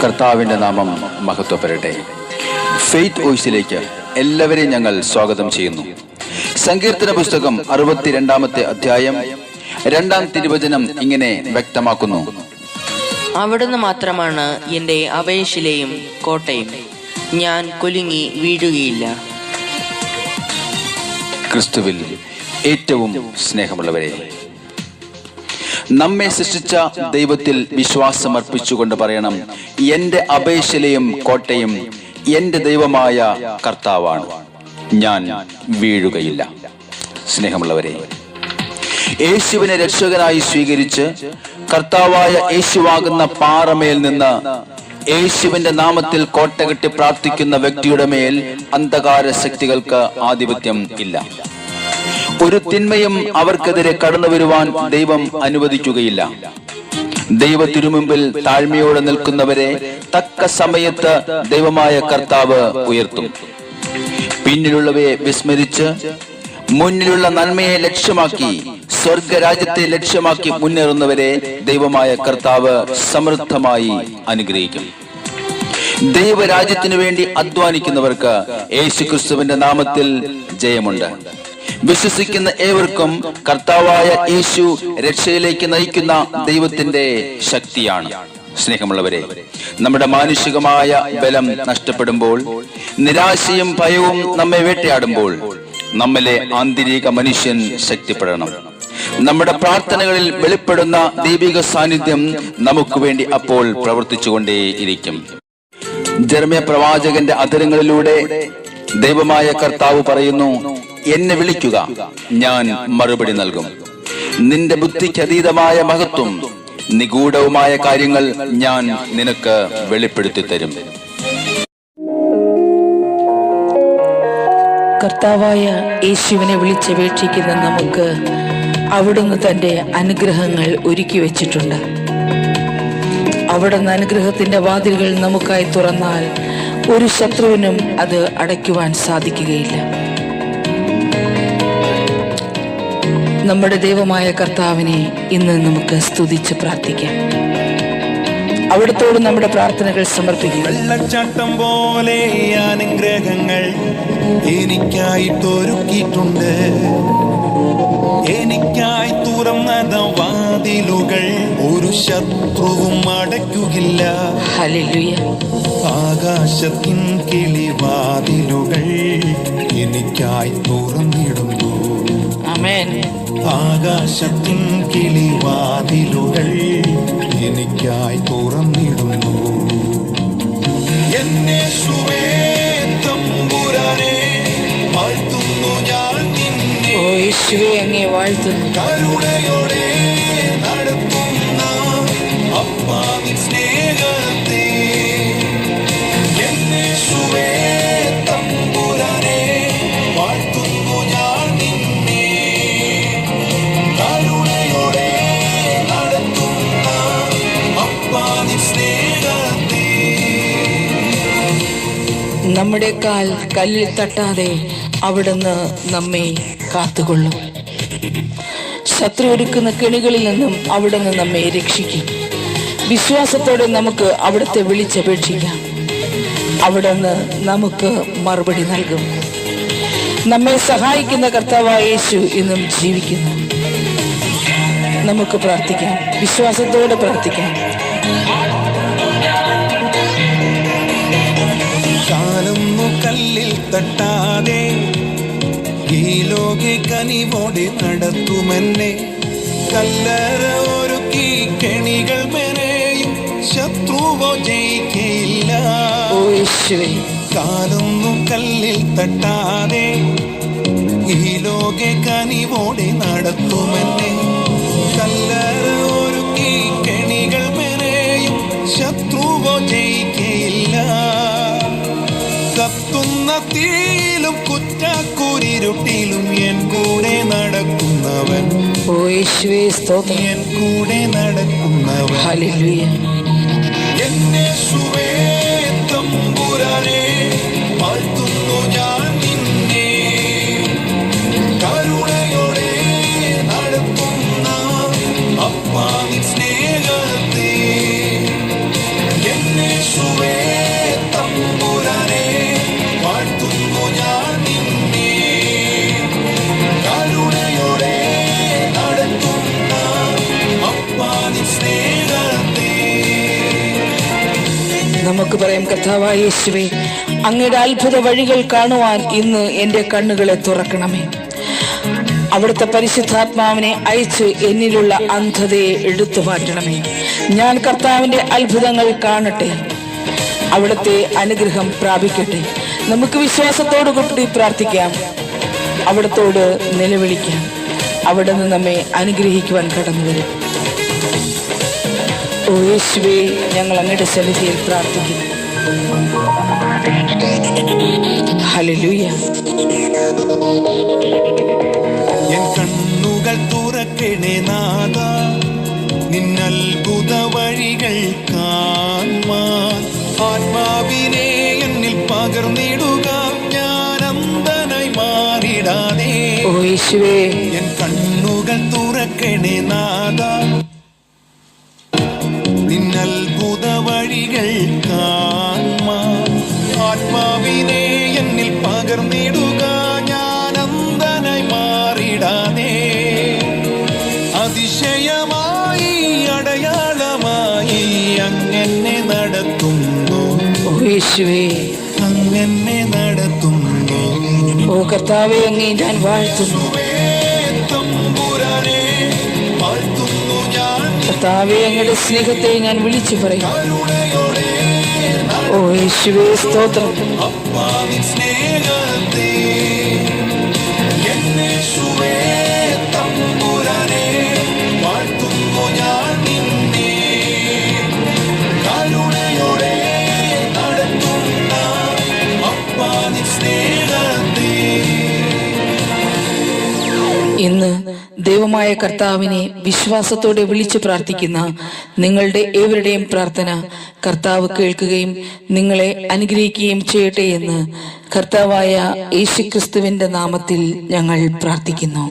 കർത്താവിൻ്റെ നാമം മഹത്വപ്പെടട്ടെ. ഫെയ്ത്ത് വോയിസിലേക്ക് എല്ലാവരെയും ഞങ്ങൾ സ്വാഗതം ചെയ്യുന്നു. സങ്കീർത്തന പുസ്തകം 62-ാമത്തെ അധ്യായം 2-ാം തിരുവചനം ഇങ്ങനെ വ്യക്തമാക്കുന്നു: അവിടുന്ന് മാത്രമാണ് എൻ്റെ അഭയശിലയും കോട്ടയും, ഞാൻ കുലുങ്ങി വീഴുകയില്ല. ക്രിസ്തുവിൽ ഏറ്റവും സ്നേഹമുള്ളവരെ, നമ്മെ സൃഷ്ടിച്ച ദൈവത്തിൽ വിശ്വാസമർപ്പിച്ചുകൊണ്ട് പറയണം, എൻ്റെ അഭയശിലയും കോട്ടയും എൻ്റെ ദൈവമായ കർത്താവാണ്, ഞാൻ വീഴുകയില്ല. സ്നേഹമുള്ളവരെ, യേശുവിനെ രക്ഷകനായി സ്വീകരിച്ച് കർത്താവായ യേശുവാകുന്ന പാറമേൽ നിന്ന് യേശുവിന്റെ നാമത്തിൽ കോട്ട കെട്ടി പ്രാർത്ഥിക്കുന്ന വ്യക്തിയുടെ മേൽ അന്ധകാര ശക്തികൾക്ക് ആധിപത്യം ഇല്ല. ഒരു തിന്മയും അവർക്കെതിരെ കടന്നു വരുവാൻ ദൈവം അനുവദിക്കുകയില്ല. ദൈവ തിരുമുമ്പിൽ താഴ്മയോടെ നിൽക്കുന്നവരെ തക്ക സമയത്ത് ദൈവമായ കർത്താവ് ഉയർത്തും. പിന്നിലുള്ളവയെ വിസ്മരിച്ച് മുന്നിലുള്ള നന്മയെ ലക്ഷ്യമാക്കി സ്വർഗരാജ്യത്തെ ലക്ഷ്യമാക്കി മുന്നേറുന്നവരെ ദൈവമായ കർത്താവ് സമൃദ്ധമായി അനുഗ്രഹിക്കും. ദൈവരാജ്യത്തിനു വേണ്ടി അധ്വാനിക്കുന്നവർക്ക് യേശുക്രിസ്തുവിന്റെ നാമത്തിൽ ജയമുണ്ട്. വിശ്വസിക്കുന്ന ഏവർക്കും കർത്താവായ യേശു രക്ഷയിലേക്ക് നയിക്കുന്ന ദൈവത്തിന്റെ ശക്തിയാണ്. സ്നേഹമുള്ളവരെ, നമ്മുടെ മാനുഷികമായ ബലം നഷ്ടപ്പെടുമ്പോൾ, നിരാശയും ഭയവും നമ്മെ വേട്ടയാടുമ്പോൾ, നമ്മിലെ ആന്തരിക മനുഷ്യൻ ശക്തിപ്പെടണം. നമ്മുടെ പ്രാർത്ഥനകളിൽ വെളിപ്പെടുന്ന ദൈവിക സാന്നിധ്യം നമുക്ക് വേണ്ടി അപ്പോൾ പ്രവർത്തിച്ചുകൊണ്ടേയിരിക്കും. ജെറമ്യ പ്രവാചകന്റെ അധരങ്ങളിലൂടെ ദൈവമായ കർത്താവ് പറയുന്നു: എന്നെ വിളിക്കുക, ഞാൻ മറുപടി നൽകും. നിന്റെ ബുദ്ധിക്ക് അതീതമായ മഹത്വം, നിഗൂഢവുമായ കാര്യങ്ങൾ ഞാൻ നിനക്ക് വെളിപ്പെടുത്തി തരും. കർത്താവായ യേശുവിനെ വിളിച്ചപേക്ഷിക്കുന്ന നമുക്ക് അവിടുന്ന് തന്റെ അനുഗ്രഹങ്ങൾ ഒരുക്കി വെച്ചിട്ടുണ്ട്. അവിടുന്ന് അനുഗ്രഹത്തിന്റെ വാതിലുകൾ നമുക്കായി തുറന്നാൽ ഒരു ശത്രുവിനും അത് അടയ്ക്കുവാൻ സാധിക്കുകയില്ല. നമ്മുടെ ദൈവമായ കർത്താവിനെ ഇന്ന് നമുക്ക് സ്തുതിച്ച് പ്രാർത്ഥിക്കാം. അവിടത്തോട് നമ്മുടെ പ്രാർത്ഥനകൾ സമർപ്പിക്കുക. വെള്ളച്ചാട്ടം പോലെ അനുഗ്രഹങ്ങൾ എനിക്കായിട്ടൊരുക്കിയിട്ടുണ്ട്. എനിക്കായി തുറന്ന വാതിലുകൾ ഒരു ശത്രുവും അടയ്ക്കുകയില്ല. ഹല്ലേലൂയ. ആകാശത്തിൻ കിളിവാതിലുകൾ എനിക്കായി തുറന്നിടുന്നു. ആമേൻ. ആകാശത്തിൻ കിളിവാതിലുകൾ എനിക്കായി തുറന്നിടുന്നു. യേശുവേ തമ്പുരാനെ വാഴ്ത്തുന്നു ഞാൻ നിന്നെ. ഓ യേശുവേ, അങ്ങേ വാഴ്ത്തുന്നു. കരുണയോടെ നടത്തുന്ന അപ്പാ നിൻ സ്നേഹത്തെ. യേശുവേ തമ്പുരാനെ വാഴ്ത്തുന്നു ഞാൻ നിന്നെ. കരുണയോടെ നടത്തുന്ന അപ്പാ നിൻ സ്നേഹത്തെ. നമ്മുടെ കാൽ കല്ലിൽ തട്ടാതെ അവിടുന്ന് നമ്മെ കാത്തുകൊള്ളും. ശത്രു ഒരുക്കുന്ന കെണികളിൽ നിന്നും അവിടുന്ന് നമ്മെ രക്ഷിക്കും. വിശ്വാസത്തോടെ നമുക്ക് അവിടുത്തെ വിളിച്ചപേക്ഷിക്കാം. അവിടുന്ന് നമുക്ക് മറുപടി നൽകും. നമ്മെ സഹായിക്കുന്ന കർത്താവായ യേശു ഇന്നും ജീവിക്കുന്നു. നമുക്ക് പ്രാർത്ഥിക്കാം, വിശ്വാസത്തോടെ പ്രാർത്ഥിക്കാം. കാലൊന്നു കല്ലിൽ തട്ടാതെ ഈ ലോകെ കനിവോടെ നടത്തുമെന്നെ. കല്ലറ ഒരുക്കി കെണികൾ മെനയും ശത്രുവോ ജയിക്കയില്ല. കാലൊന്നു കല്ലിൽ തട്ടാതെ ഈ ലോകെ കനിവോടെ നടത്തുമെന്നെ. കല്ലറ ഒരുക്കി കെണികൾ മെനയും ശത്രുവോ ജയിക്കയില്ല. കത്തുന്ന തീയിലും കുറ്റക്കൂരിരുട്ടിലും എൻ കൂടെ നടക്കുന്നവൻ. ഓ യേശുവേ സ്തോത്രം. എൻ കൂടെ നടക്കുന്നവൻ. ഹല്ലേലൂയ. യേശുവേ തമ്പുരാനെ വാഴ്ത്തുന്നു ഞാൻ നിന്നെ. കരുണയോടെ നടത്തുന്ന അപ്പാ നിൻ സ്നേഹത്തെ. യേശു നമുക്ക് പറയാം, കർത്താവായ യേശുവേ, അങ്ങയുടെ അത്ഭുത വഴികൾ കാണുവാൻ ഇന്ന് എൻ്റെ കണ്ണുകളെ തുറക്കണമേ. അവിടുത്തെ പരിശുദ്ധാത്മാവിനെ അയച്ച് എന്നിലുള്ള അന്ധതയെ എടുത്തു മാറ്റണമേ. ഞാൻ കർത്താവിൻ്റെ അത്ഭുതങ്ങൾ കാണട്ടെ, അവിടുത്തെ അനുഗ്രഹം പ്രാപിക്കട്ടെ. നമുക്ക് വിശ്വാസത്തോടു കൂടി പ്രാർത്ഥിക്കാം, അവിടത്തോട് നിലവിളിക്കാം. അവിടുന്ന് നമ്മെ അനുഗ്രഹിക്കുവാൻ കടന്നു വരും. ഓ യേശുവേ, ഞങ്ങൾ അങ്ങയുടെ സന്നിധിയിൽ പ്രാർത്ഥിക്കുന്നു. ഹല്ലേലൂയ. എൻ കണ്ണുകൾ തുറക്കണേ നാഥ, നിന്നത്ഭുത വഴികൾ കാൺമാൻ. ആത്മാവിനെ എന്നിൽ പകർന്നിടുക, ഞാൻ അന്ധനായി മാറിടാതെ. ഓ യേശുവേ, എൻ കണ്ണുകൾ തുറക്കണേ നാഥ, നിന്നത്ഭുത വഴികൾ കാൺമാൻ. ആത്മാവിനെ എന്നിൽ പകർന്നിടുക, ഞാൻ അന്ധനായി മാറിടാതെ. അതിശയമായി അടയാളമായി അങ്ങനെ നടത്തുന്നു. ഓ യേശുവേ, അങ്ങനെ നടത്തുന്നു. ഓ കർത്താവേ, അങ്ങേ ഞാൻ വാഴ്ത്തുന്നു. തമ്പുരാനെ വാഴ്ത്തുന്നു ഞാൻ. കർത്താവേ, അങ്ങയുടെ സ്നേഹത്തെ ഞാൻ വിളിച്ചു പറയും. കരുണയോടെ ഓ യേശുവേ, സ്തോത്രം. അപ്പാ നിൻ സ്നേഹത്തെ. യേശുവേ തമ്പുരാനെ വാഴ്ത്തുന്നു ഞാൻ നിന്നെ. കരുണയോടെ നടത്തുന്ന അപ്പാ നിൻ സ്നേഹത്തെ. ഇന്ന് ദൈവമായ കർത്താവിനെ വിശ്വാസത്തോടെ വിളിച്ചു പ്രാർത്ഥിക്കുന്ന നിങ്ങളുടെ ഏവരുടെയും പ്രാർത്ഥന കർത്താവ് കേൾക്കുകയും നിങ്ങളെ അനുഗ്രഹിക്കുകയും ചെയ്യട്ടെ എന്ന് കർത്താവായ യേശുക്രിസ്തുവിന്റെ നാമത്തിൽ ഞങ്ങൾ പ്രാർത്ഥിക്കുന്നു.